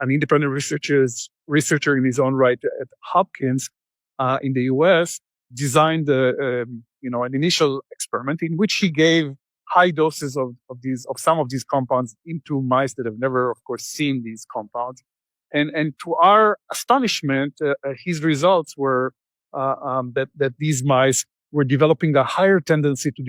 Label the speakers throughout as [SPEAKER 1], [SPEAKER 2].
[SPEAKER 1] an independent researcher in his own right at Hopkins in the U.S., designed an initial experiment in which he gave high doses of some of these compounds into mice that have never, of course, seen these compounds. And to our astonishment, his results were that these mice were developing a higher tendency to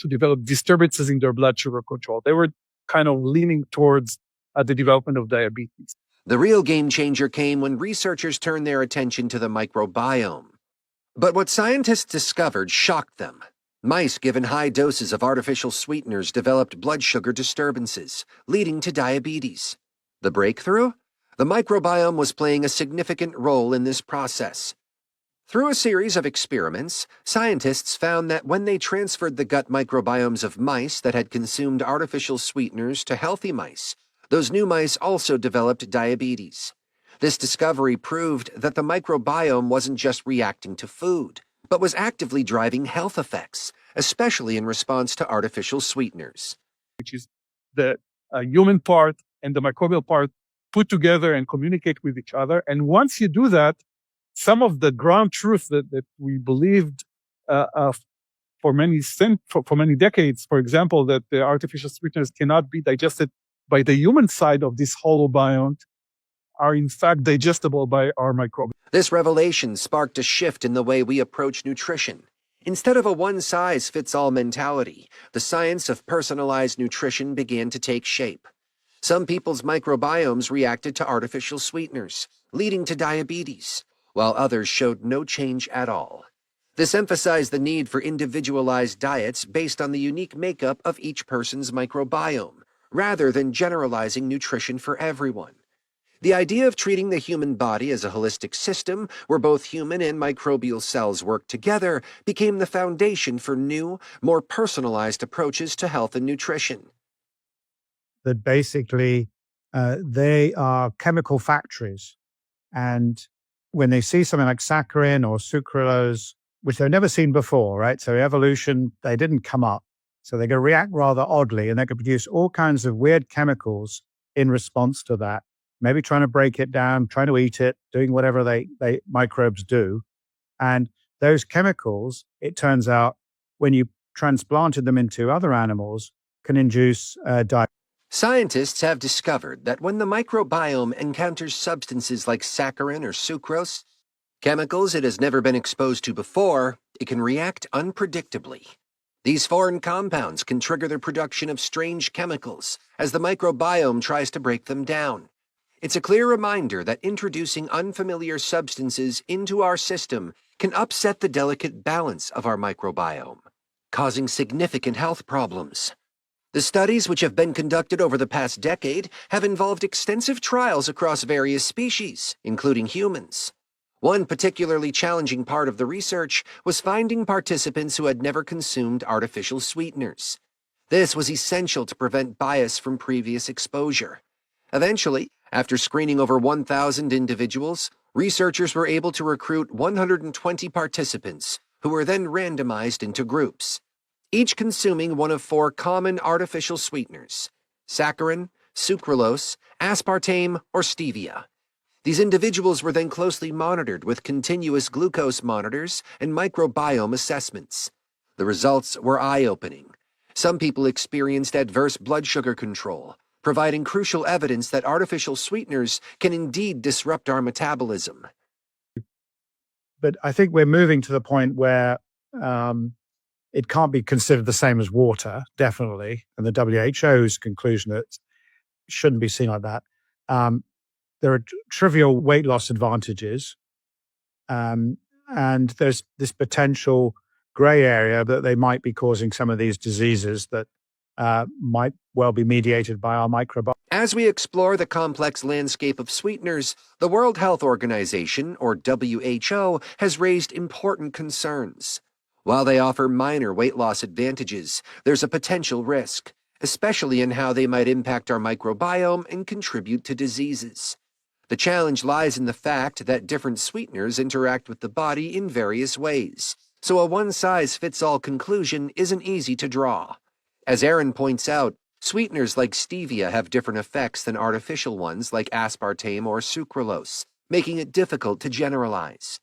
[SPEAKER 1] develop disturbances in their blood sugar control. They were kind of leaning towards the development of diabetes.
[SPEAKER 2] The real game changer came when researchers turned their attention to the microbiome. But what scientists discovered shocked them. Mice given high doses of artificial sweeteners developed blood sugar disturbances, leading to diabetes. The breakthrough? The microbiome was playing a significant role in this process. Through a series of experiments, scientists found that when they transferred the gut microbiomes of mice that had consumed artificial sweeteners to healthy mice, those new mice also developed diabetes. This discovery proved that the microbiome wasn't just reacting to food, but was actively driving health effects, especially in response to artificial sweeteners.
[SPEAKER 1] Which is the human part and the microbial part put together and communicate with each other. And once you do that, some of the ground truth that we believed for many decades, for example, that the artificial sweeteners cannot be digested by the human side of this holobiont, are in fact digestible by our microbiome.
[SPEAKER 2] This revelation sparked a shift in the way we approach nutrition. Instead of a one-size-fits-all mentality, the science of personalized nutrition began to take shape. Some people's microbiomes reacted to artificial sweeteners, leading to diabetes, while others showed no change at all. This emphasized the need for individualized diets based on the unique makeup of each person's microbiome, rather than generalizing nutrition for everyone. The idea of treating the human body as a holistic system, where both human and microbial cells work together, became the foundation for new, more personalized approaches to health and nutrition.
[SPEAKER 3] That basically they are chemical factories, and when they see something like saccharin or sucralose, which they've never seen before, right? So evolution, they didn't come up. So they can react rather oddly, and they can produce all kinds of weird chemicals in response to that. Maybe trying to break it down, trying to eat it, doing whatever they microbes do. And those chemicals, it turns out, when you transplanted them into other animals, can induce diabetes.
[SPEAKER 2] Scientists have discovered that when the microbiome encounters substances like saccharin or sucrose, chemicals it has never been exposed to before, it can react unpredictably. These foreign compounds can trigger the production of strange chemicals as the microbiome tries to break them down. It's a clear reminder that introducing unfamiliar substances into our system can upset the delicate balance of our microbiome, causing significant health problems. The studies which have been conducted over the past decade have involved extensive trials across various species, including humans. One particularly challenging part of the research was finding participants who had never consumed artificial sweeteners. This was essential to prevent bias from previous exposure. Eventually, after screening over 1,000 individuals, researchers were able to recruit 120 participants who were then randomized into groups, each consuming one of 4 common artificial sweeteners: saccharin, sucralose, aspartame, or stevia. These individuals were then closely monitored with continuous glucose monitors and microbiome assessments. The results were eye-opening. Some people experienced adverse blood sugar control, providing crucial evidence that artificial sweeteners can indeed disrupt our metabolism.
[SPEAKER 3] But I think we're moving to the point where it can't be considered the same as water, definitely. And the WHO's conclusion that it shouldn't be seen like that. There are trivial weight loss advantages. And there's this potential gray area that they might be causing some of these diseases that might well be mediated by our microbiome.
[SPEAKER 2] As we explore the complex landscape of sweeteners, the World Health Organization, or WHO, has raised important concerns. While they offer minor weight loss advantages, there's a potential risk, especially in how they might impact our microbiome and contribute to diseases. The challenge lies in the fact that different sweeteners interact with the body in various ways, so a one-size-fits-all conclusion isn't easy to draw. As Aaron points out, Sweeteners like stevia have different effects than artificial ones like aspartame or sucralose, making it difficult to generalize.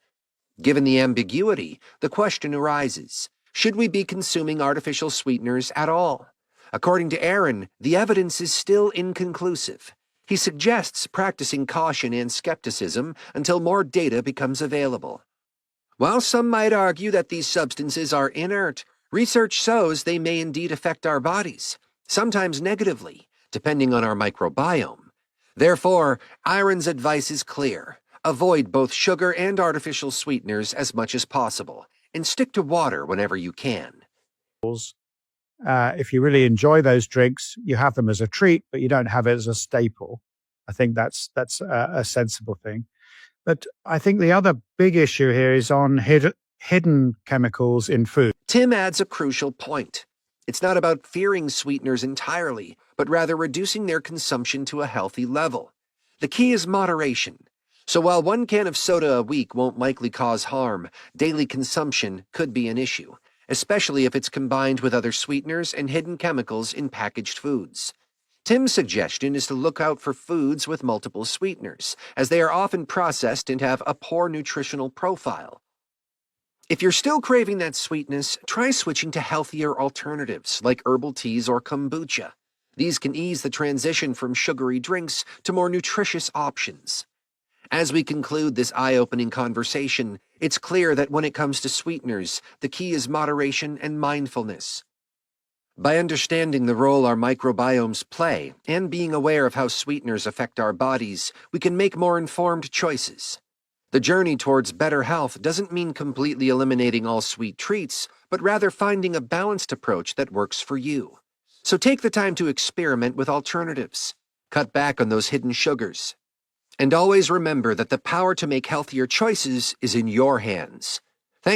[SPEAKER 2] Given the ambiguity, the question arises, should we be consuming artificial sweeteners at all? According to Aaron, the evidence is still inconclusive. He suggests practicing caution and skepticism until more data becomes available. While some might argue that these substances are inert, research shows they may indeed affect our bodies, sometimes negatively, depending on our microbiome. Therefore, Aaron's advice is clear. Avoid both sugar and artificial sweeteners as much as possible, and stick to water whenever you can.
[SPEAKER 3] If you really enjoy those drinks, you have them as a treat, but you don't have it as a staple. I think that's a sensible thing. But I think the other big issue here is on hidden chemicals in food.
[SPEAKER 2] Tim adds a crucial point. It's not about fearing sweeteners entirely, but rather reducing their consumption to a healthy level. The key is moderation. So while one can of soda a week won't likely cause harm, daily consumption could be an issue, especially if it's combined with other sweeteners and hidden chemicals in packaged foods. Tim's suggestion is to look out for foods with multiple sweeteners, as they are often processed and have a poor nutritional profile. If you're still craving that sweetness, try switching to healthier alternatives like herbal teas or kombucha. These can ease the transition from sugary drinks to more nutritious options. As we conclude this eye-opening conversation, it's clear that when it comes to sweeteners, the key is moderation and mindfulness. By understanding the role our microbiomes play and being aware of how sweeteners affect our bodies, we can make more informed choices. The journey towards better health doesn't mean completely eliminating all sweet treats, but rather finding a balanced approach that works for you. So take the time to experiment with alternatives. Cut back on those hidden sugars. And always remember that the power to make healthier choices is in your hands.